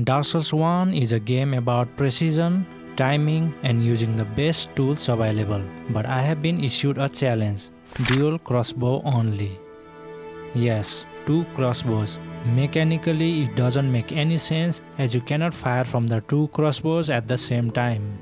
Dark Souls 1 is a game about precision, timing and using the best tools available, but I have been issued a challenge, dual crossbow only. Yes, 2 crossbows. Mechanically it doesn't make any sense as you cannot fire from the 2 crossbows at the same time.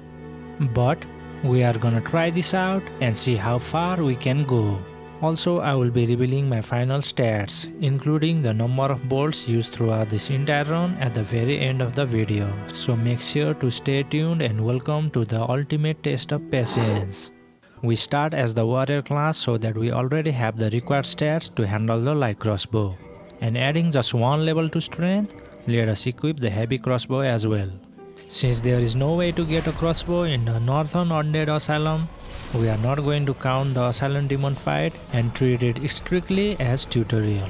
But we are gonna try this out and see how far we can go. Also, I will be revealing my final stats, including the number of bolts used throughout this entire run at the very end of the video. So make sure to stay tuned and welcome to the ultimate test of patience. We start as the warrior class so that we already have the required stats to handle the light crossbow. And adding just 1 level to strength, let us equip the heavy crossbow as well. Since there is no way to get a crossbow in the Northern Undead Asylum, we are not going to count the Asylum Demon fight and treat it strictly as tutorial.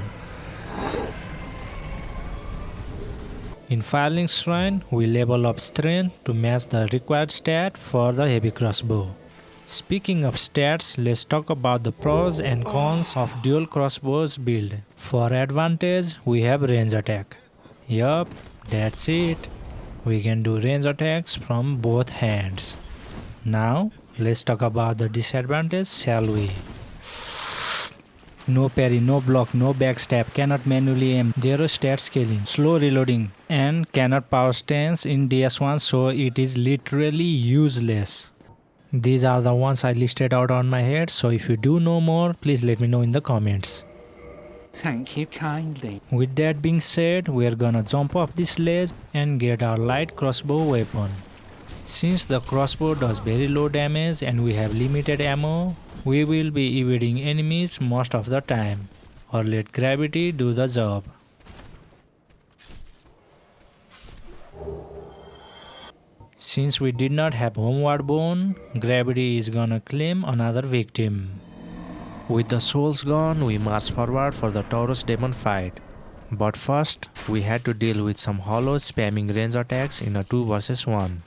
In Firelink Shrine, we level up strength to match the required stat for the heavy crossbow. Speaking of stats, let's talk about the pros and cons of dual crossbows build. For advantage, we have range attack. Yup, that's it. We can do range attacks from both hands. Now, let's talk about the disadvantage, shall we? No parry, no block, no backstab, cannot manually aim, 0 stat scaling, slow reloading, and cannot power stance in DS1, so it is literally useless. These are the ones I listed out on my head, so if you do know more, please let me know in the comments. Thank you kindly. With that being said, we are gonna jump off this ledge and get our light crossbow weapon. Since the crossbow does very low damage and we have limited ammo, we will be evading enemies most of the time, or let gravity do the job. Since we did not have homeward bone, gravity is gonna claim another victim. With the souls gone, we march forward for the Taurus demon fight. But first, we had to deal with some hollows spamming range attacks in a 2 vs 1.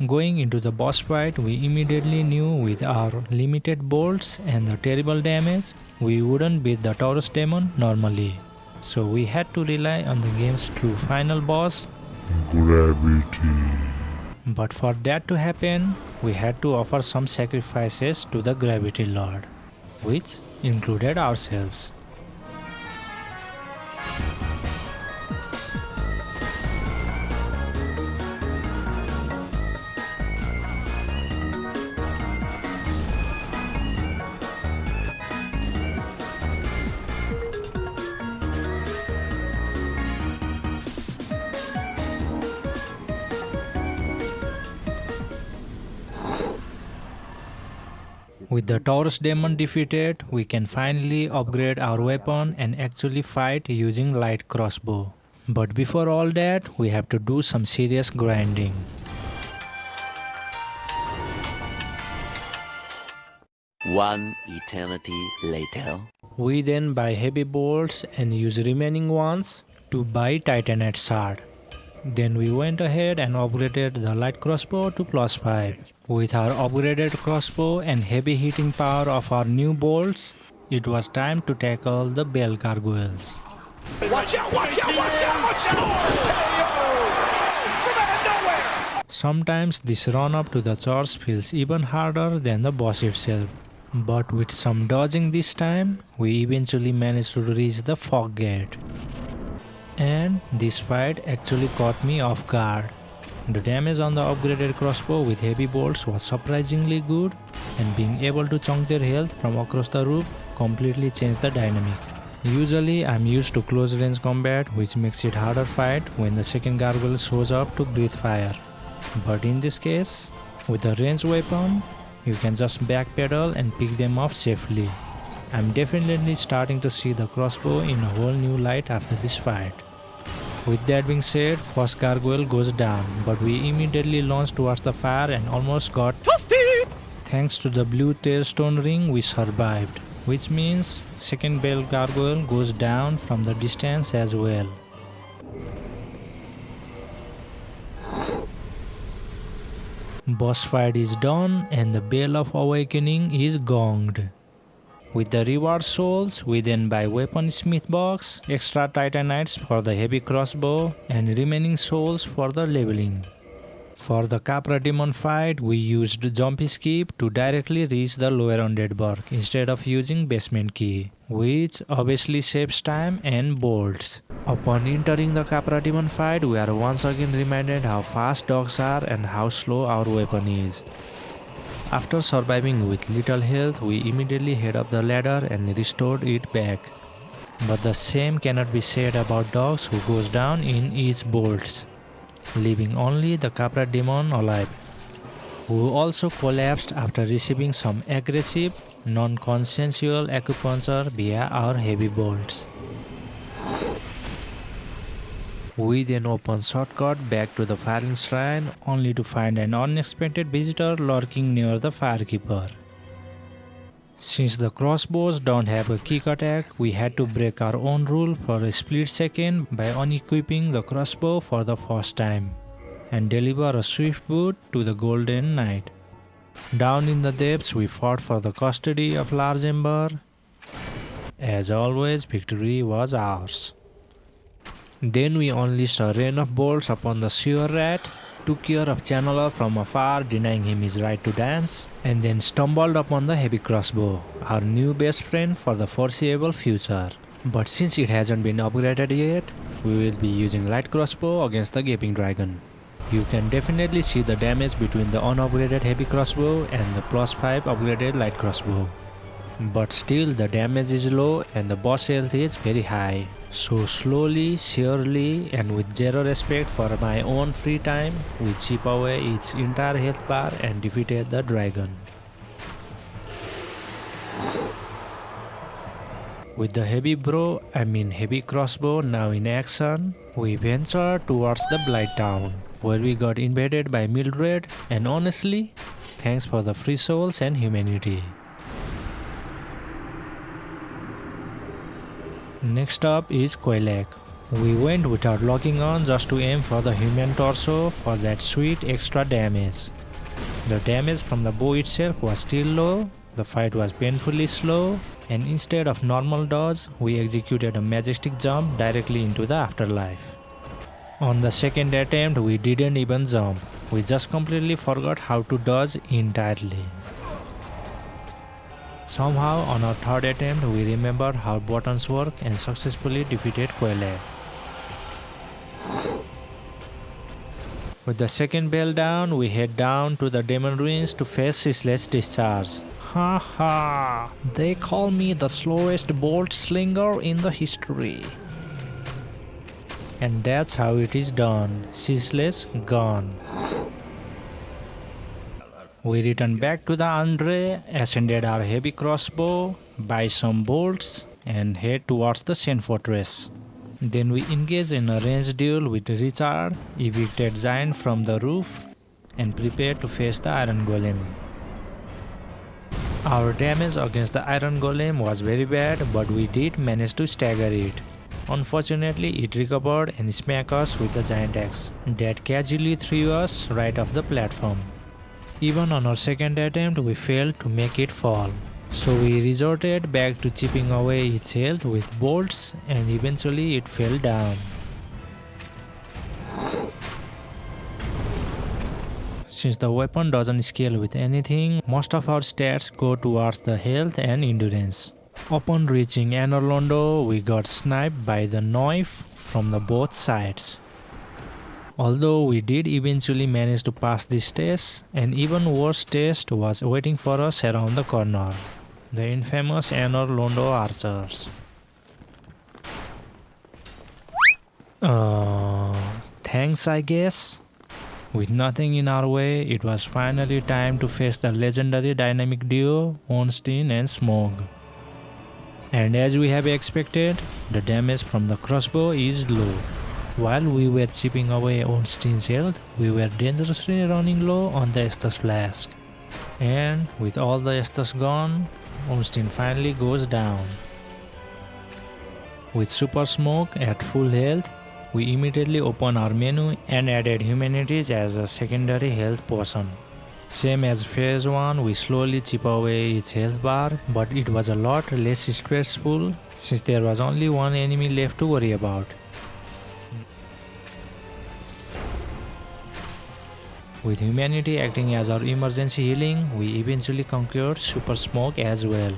Going into the boss fight, we immediately knew with our limited bolts and the terrible damage, we wouldn't beat the Taurus demon normally. So we had to rely on the game's true final boss, Gravity. But for that to happen, we had to offer some sacrifices to the Gravity Lord, which included ourselves. With the Taurus demon defeated, we can finally upgrade our weapon and actually fight using light crossbow. But before all that, we have to do some serious grinding. One eternity later. We then buy heavy bolts and use remaining ones to buy Titanite shard. Then we went ahead and upgraded the light crossbow to +5. With our upgraded crossbow and heavy hitting power of our new bolts, it was time to tackle the bell gargoyles. Watch out, watch out, watch out, watch out! From out of nowhere! Sometimes this run up to the church feels even harder than the boss itself. But with some dodging this time, we eventually managed to reach the fog gate. And this fight actually caught me off guard. The damage on the upgraded crossbow with heavy bolts was surprisingly good, and being able to chunk their health from across the roof completely changed the dynamic. Usually I'm used to close range combat, which makes it harder fight when the second gargoyle shows up to breathe fire. But in this case, with a ranged weapon, you can just backpedal and pick them up safely. I'm definitely starting to see the crossbow in a whole new light after this fight. With that being said, first gargoyle goes down, but we immediately launched towards the fire and almost got toasted. Thanks to the blue tailstone ring, we survived, which means second bell gargoyle goes down from the distance as well. Boss fight is done and the bell of awakening is gonged. With the reward souls, we then buy weaponsmith box, extra titanites for the heavy crossbow, and remaining souls for the leveling. For the Capra demon fight, we used jump skip to directly reach the lower undead burg instead of using basement key, which obviously saves time and bolts. Upon entering the Capra demon fight, we are once again reminded how fast dogs are and how slow our weapon is. After surviving with little health, we immediately head up the ladder and restored it back. But the same cannot be said about dogs who goes down in each bolts, leaving only the Capra demon alive, who also collapsed after receiving some aggressive, non-consensual acupuncture via our heavy bolts. We then open shortcut back to the firing shrine only to find an unexpected visitor lurking near the firekeeper. Since the crossbows don't have a kick attack, we had to break our own rule for a split second by unequipping the crossbow for the first time and deliver a swift boot to the Golden Knight. Down in the depths, we fought for the custody of Large Ember. As always, victory was ours. Then we unleashed a rain of bolts upon the sewer rat, took care of Channeler from afar, denying him his right to dance, and then stumbled upon the heavy crossbow, our new best friend for the foreseeable future. But since it hasn't been upgraded yet, we will be using light crossbow against the gaping dragon. You can definitely see the damage between the unupgraded heavy crossbow and the +5 upgraded light crossbow. But still the damage is low and the boss health is very high. So slowly, surely, and with zero respect for my own free time, we chip away its entire health bar and defeated the dragon. With the heavy heavy crossbow now in action, we venture towards the Blight Town, where we got invaded by Mildred, and honestly, thanks for the free souls and humanity. Next up is Koilek. We went without locking on just to aim for the human torso for that sweet extra damage. The damage from the bow itself was still low, the fight was painfully slow, and instead of normal dodge, we executed a majestic jump directly into the afterlife. On the second attempt, we didn't even jump, we just completely forgot how to dodge entirely. Somehow, on our third attempt, we remembered how buttons work and successfully defeated Koilek. With the second bell down, we head down to the Demon Ruins to face Ceaseless Discharge. Ha ha! They call me the slowest bolt slinger in the history. And that's how it is done. Ceaseless gone. We return back to the Andre, ascended our heavy crossbow, buy some bolts, and head towards the Sen Fortress. Then we engage in a ranged duel with Richard, evicted Giant from the roof, and prepare to face the Iron Golem. Our damage against the Iron Golem was very bad, but we did manage to stagger it. Unfortunately, it recovered and smacked us with the giant axe that casually threw us right off the platform. Even on our second attempt, we failed to make it fall. So we resorted back to chipping away its health with bolts, and eventually it fell down. Since the weapon doesn't scale with anything, most of our stats go towards the health and endurance. Upon reaching Anor Londo, we got sniped by the knife from the both sides. Although we did eventually manage to pass this test, an even worse test was waiting for us around the corner. The infamous Anor Londo archers. Thanks, I guess. With nothing in our way, it was finally time to face the legendary dynamic duo Ornstein and Smog. And as we have expected, the damage from the crossbow is low. While we were chipping away Ornstein's health, we were dangerously running low on the Estus flask. And with all the Estus gone, Ornstein finally goes down. With Super Smoke at full health, we immediately opened our menu and added Humanities as a secondary health potion. Same as phase 1, we slowly chip away its health bar, but it was a lot less stressful since there was only one enemy left to worry about. With humanity acting as our emergency healing, we eventually conquered Super Smoke as well.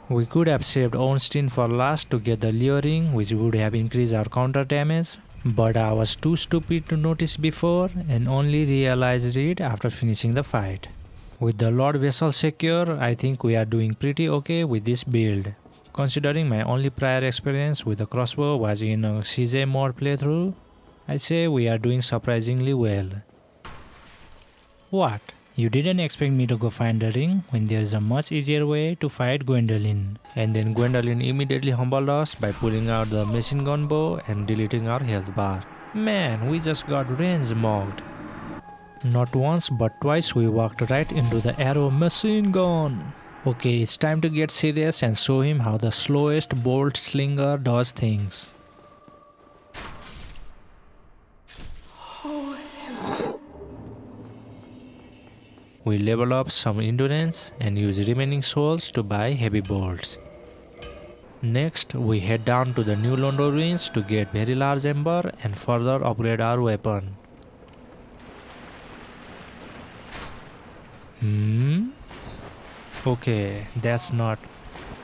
We could have saved Ornstein for last to get the luring, which would have increased our counter damage, but I was too stupid to notice before and only realized it after finishing the fight. With the Lord Vessel secure, I think we are doing pretty okay with this build. Considering my only prior experience with the crossbow was in a CJ mod playthrough, I say we are doing surprisingly well. What? You didn't expect me to go find the ring when there is a much easier way to fight Gwendolyn. And then Gwendolyn immediately humbled us by pulling out the machine gun bow and deleting our health bar. Man, we just got range mocked. Not once but twice we walked right into the arrow machine gun. Okay, it's time to get serious and show him how the slowest bolt slinger does things. We level up some endurance and use remaining souls to buy heavy bolts. Next, we head down to the new London ruins to get very large ember and further upgrade our weapon. Okay, that's not...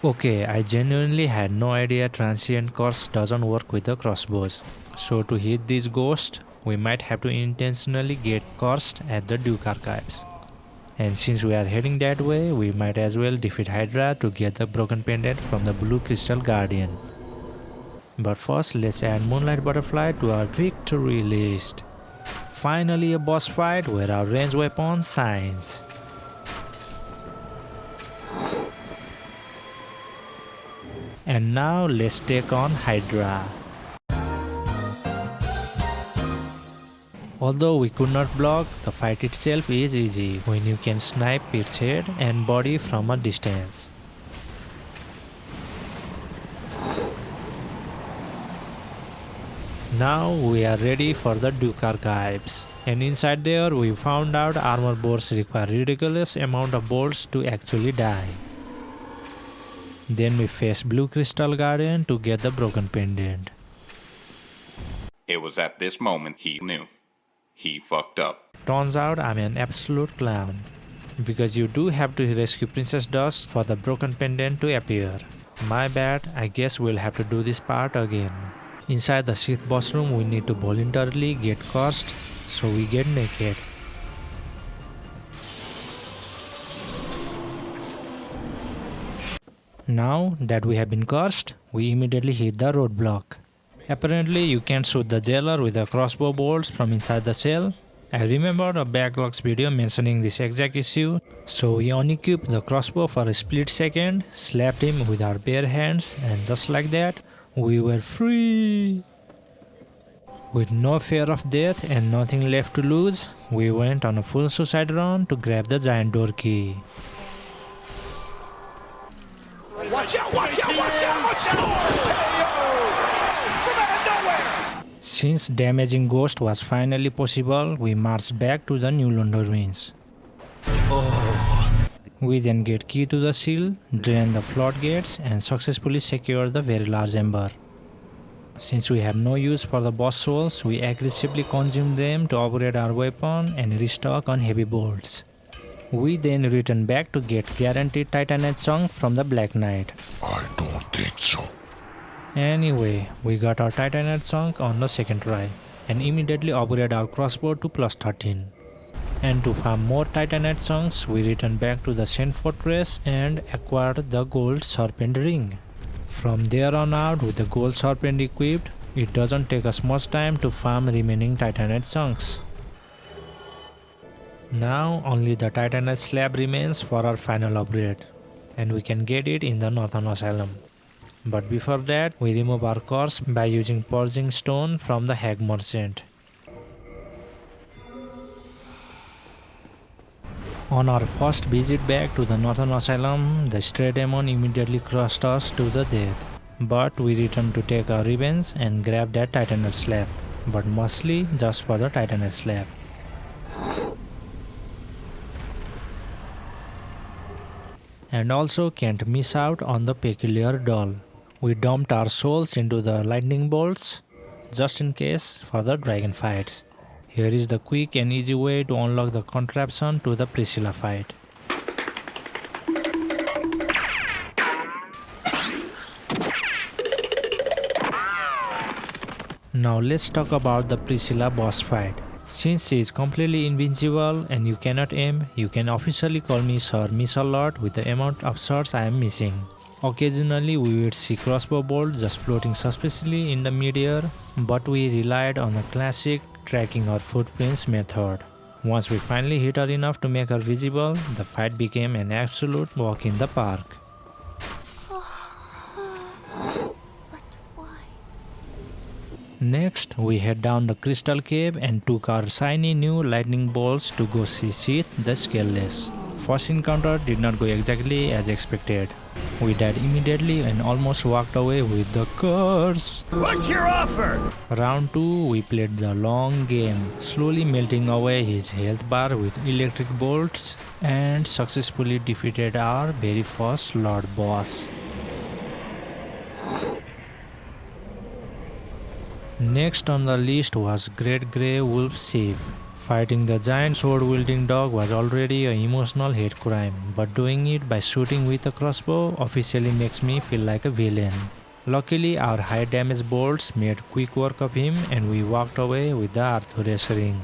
Okay, I genuinely had no idea transient curse doesn't work with the crossbows. So to hit these ghosts, we might have to intentionally get cursed at the Duke Archives. And since we are heading that way, we might as well defeat Hydra to get the broken pendant from the Blue Crystal Guardian. But first, let's add Moonlight Butterfly to our victory list. Finally a boss fight where our ranged weapon shines. And now let's take on Hydra. Although we could not block, the fight itself is easy when you can snipe its head and body from a distance. Now we are ready for the Duke Archives. And inside there we found out armor boards require ridiculous amount of bolts to actually die. Then we face Blue Crystal Guardian to get the broken pendant. It was at this moment he knew. He fucked up. Turns out I'm an absolute clown. Because you do have to rescue Princess Dust for the broken pendant to appear. My bad, I guess we'll have to do this part again. Inside the Sith boss room we need to voluntarily get cursed, so we get naked. Now that we have been cursed, we immediately hit the roadblock. Apparently you can't shoot the jailer with the crossbow bolts from inside the cell. I remembered a Backlogs video mentioning this exact issue, so we unequipped the crossbow for a split second, slapped him with our bare hands, and just like that, we were free! With no fear of death and nothing left to lose, we went on a full suicide run to grab the giant door key. Watch out, watch out, watch out, watch out! From out of nowhere! Since damaging Ghost was finally possible, we marched back to the New London ruins. We then get key to the seal, drain the floodgates and successfully secure the very large ember. Since we have no use for the boss souls, we aggressively consume them to upgrade our weapon and restock on heavy bolts. We then return back to get guaranteed Titanite chunk from the Black Knight. I don't think so. Anyway, we got our Titanite chunk on the second try and immediately upgrade our crossbow to plus 13. And to farm more Titanite chunks, we return back to the Saint Fortress and acquire the Gold Serpent Ring. From there on out, with the Gold Serpent equipped, it doesn't take us much time to farm remaining Titanite chunks. Now only the Titanite slab remains for our final upgrade, and we can get it in the Northern Asylum. But before that, we remove our curse by using Purging Stone from the Hag Merchant. On our first visit back to the Northern Asylum, the Stray Demon immediately crushed us to the death. But we returned to take our revenge and grab that Titanite slab. but mostly just for the Titanite slab. And also can't miss out on the peculiar doll. We dumped our souls into the lightning bolts just in case for the dragon fights. Here is the quick and easy way to unlock the contraption to the Priscilla fight. Now let's talk about the Priscilla boss fight. Since she is completely invincible and you cannot aim, you can officially call me Sir Miss a lot with the amount of shots I am missing. Occasionally we would see crossbow bolt just floating suspiciously in the midair, but we relied on the classic tracking our footprints method. Once we finally hit her enough to make her visible, the fight became an absolute walk in the park. Next, we head down the crystal cave and took our shiny new lightning bolts to go see Sith the Scaleless. First encounter did not go exactly as expected. We died immediately and almost walked away with the curse. What's your offer? Round 2, we played the long game, slowly melting away his health bar with electric bolts and successfully defeated our very first Lord boss. Next on the list was Great Grey Wolf Sheep. Fighting the giant sword-wielding dog was already an emotional hate crime, but doing it by shooting with a crossbow officially makes me feel like a villain. Luckily, our high damage bolts made quick work of him and we walked away with the Arthur's ring.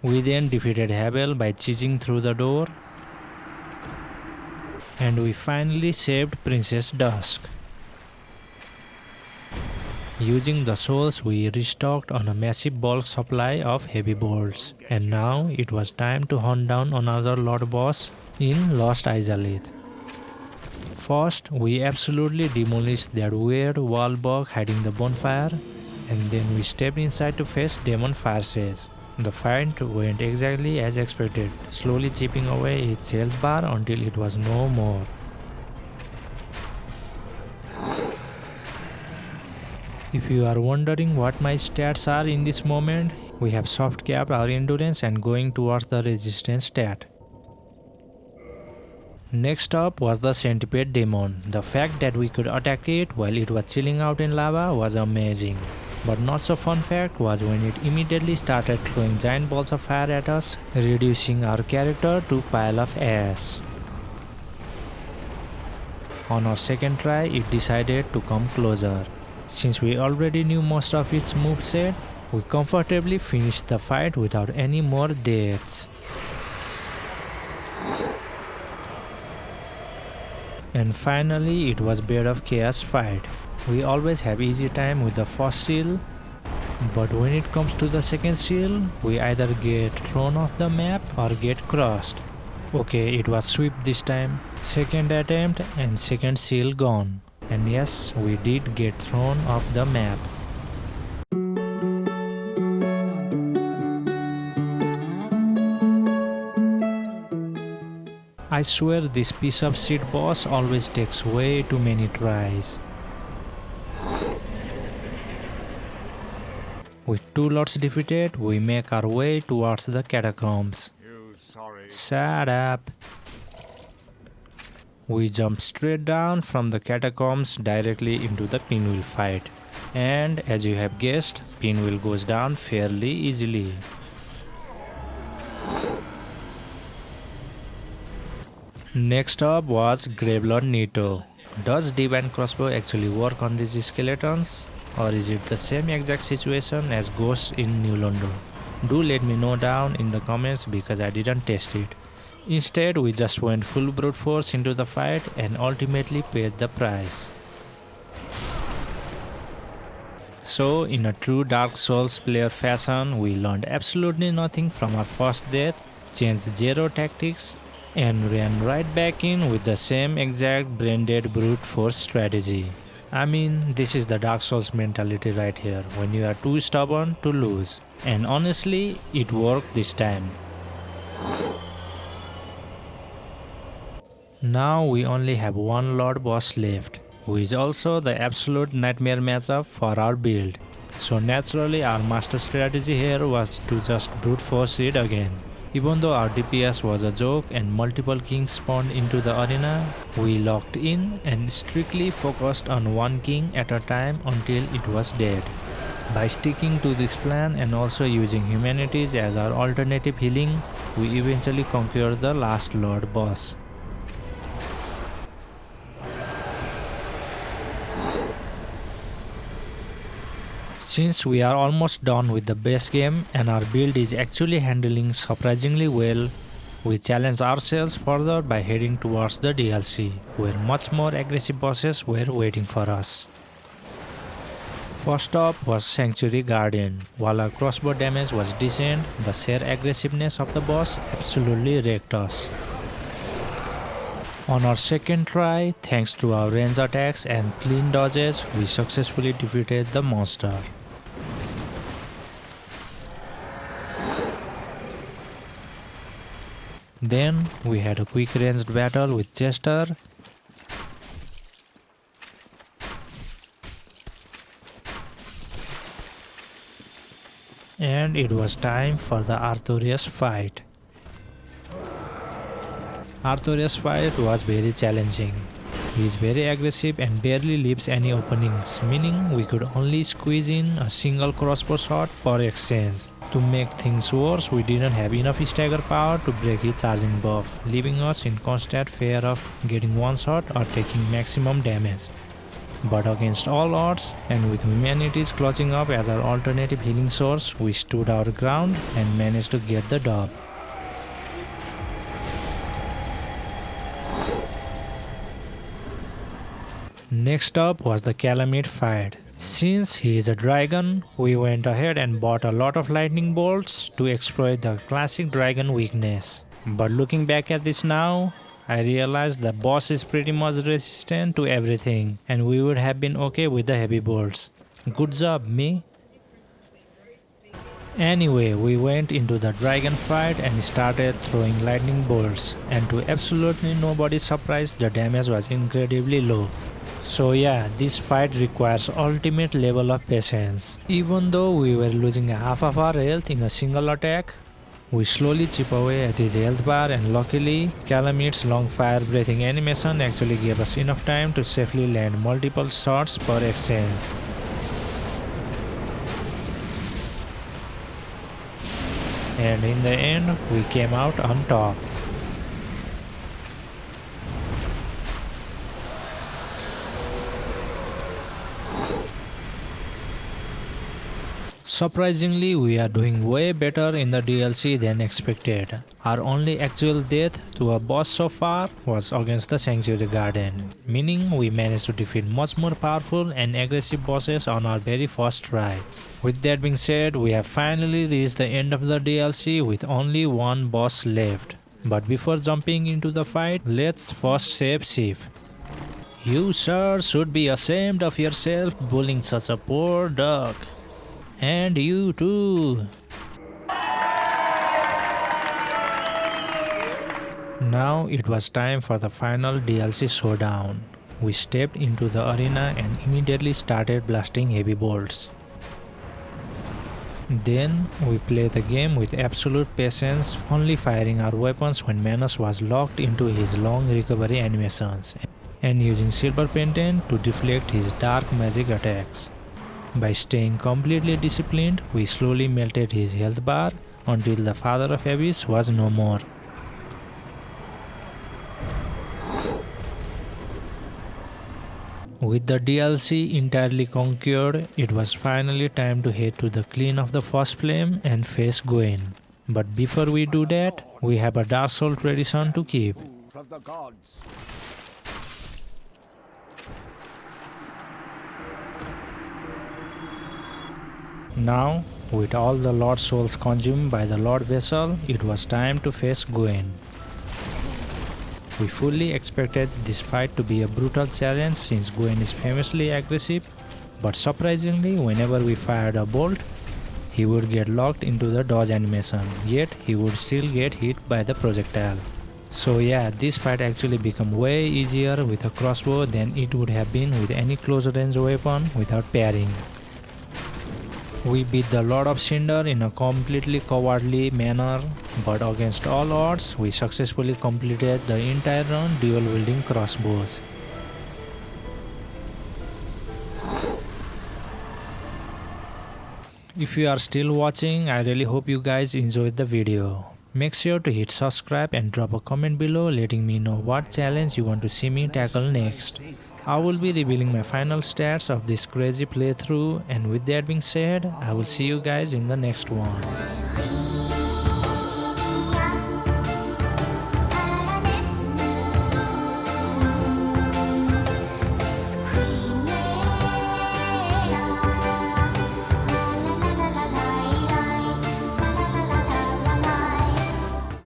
We then defeated Havel by cheesing through the door, and we finally saved Princess Dusk. Using the souls, we restocked on a massive bulk supply of heavy bolts, and now it was time to hunt down another Lord boss in Lost Izalith. First, we absolutely demolished that weird wall bug hiding the bonfire, and then we stepped inside to face Demon Firesage. The fight went exactly as expected, slowly chipping away its health bar until it was no more. If you are wondering what my stats are in this moment, we have soft capped our endurance and going towards the resistance stat. Next up was the centipede demon. The fact that we could attack it while it was chilling out in lava was amazing. But not so fun fact was when it immediately started throwing giant balls of fire at us, reducing our character to pile of ash. On our second try, it decided to come closer. Since we already knew most of its moveset, we comfortably finished the fight without any more deaths. And finally, it was Blade of Chaos fight. We always have easy time with the first seal, but when it comes to the second seal, we either get thrown off the map or get crushed. Okay, it was sweep this time. Second attempt and second seal gone. And yes, we did get thrown off the map. I swear this piece of shit boss always takes way too many tries. With 2 lords defeated, we make our way towards the catacombs. Shut up. We jump straight down from the catacombs directly into the pinwheel fight. And as you have guessed, pinwheel goes down fairly easily. Next up was Gravelord Nito. Does Divine Crossbow actually work on these skeletons? Or is it the same exact situation as Ghosts in New London? Do let me know down in the comments because I didn't test it. Instead, we just went full brute force into the fight and ultimately paid the price. So, in a true Dark Souls player fashion, we learned absolutely nothing from our first death, changed zero tactics, and ran right back in with the same exact brain-dead brute force strategy. I mean, this is the Dark Souls mentality right here, when you are too stubborn to lose. And honestly, it worked this time. Now we only have one Lord boss left. who is also the absolute nightmare matchup for our build. So naturally our master strategy here was to just brute force it again. Even though our DPS was a joke and multiple kings spawned into the arena, we locked in and strictly focused on one king at a time until it was dead. By sticking to this plan and also using humanities as our alternative healing, we eventually conquered the last Lord boss. Since we are almost done with the base game and our build is actually handling surprisingly well, we challenged ourselves further by heading towards the DLC, where much more aggressive bosses were waiting for us. First up was Sanctuary Guardian. While our crossbow damage was decent, the sheer aggressiveness of the boss absolutely wrecked us. On our second try, thanks to our range attacks and clean dodges, we successfully defeated the monster. Then we had a quick ranged battle with Chester. And it was time for the Arthurius fight. Arthurius fight was very challenging. He is very aggressive and barely leaves any openings, meaning we could only squeeze in a single crossbow shot per exchange. To make things worse, we didn't have enough stagger power to break his charging buff, leaving us in constant fear of getting one shot or taking maximum damage. But against all odds, and with humanities clutching up as our alternative healing source, we stood our ground and managed to get the dub. Next up was the Calamite fight. Since he is a dragon, we went ahead and bought a lot of lightning bolts to exploit the classic dragon weakness. But looking back at this now, I realized the boss is pretty much resistant to everything and we would have been okay with the heavy bolts. Good job, me. Anyway, we went into the dragon fight and started throwing lightning bolts, and to absolutely nobody's surprise, the damage was incredibly low. So yeah, this fight requires ultimate level of patience. Even though we were losing half of our health in a single attack, we slowly chip away at his health bar, and luckily, Calamite's long fire breathing animation actually gave us enough time to safely land multiple shots per exchange. And in the end, we came out on top. Surprisingly, we are doing way better in the DLC than expected. Our only actual death to a boss so far was against the Sanctuary Guardian, meaning we managed to defeat much more powerful and aggressive bosses on our very first try. With that being said, we have finally reached the end of the DLC with only one boss left. But before jumping into the fight, let's first save Sif. You sir should be ashamed of yourself bullying such a poor dog. And you too. Now it was time for the final DLC showdown. We stepped into the arena and immediately started blasting heavy bolts. Then we played the game with absolute patience, only firing our weapons when Manus was locked into his long recovery animations, and using Silver Pendant to deflect his dark magic attacks. By staying completely disciplined, we slowly melted his health bar until the Father of Abyss was no more. With the DLC entirely conquered, it was finally time to head to the Clean of the First Flame and face Gwen. But before we do that, we have a Dark Soul tradition to keep. Now, with all the Lord souls consumed by the Lord Vessel, it was time to face Gwen. We fully expected this fight to be a brutal challenge since Gwen is famously aggressive, but surprisingly, whenever we fired a bolt, he would get locked into the dodge animation, yet he would still get hit by the projectile. So yeah, this fight actually became way easier with a crossbow than it would have been with any close range weapon without parrying. We beat the Lord of Cinder in a completely cowardly manner, but against all odds, we successfully completed the entire run dual-wielding crossbows. If you are still watching, I really hope you guys enjoyed the video. Make sure to hit subscribe and drop a comment below letting me know what challenge you want to see me tackle next. I will be revealing my final stats of this crazy playthrough, and with that being said, I will see you guys in the next one.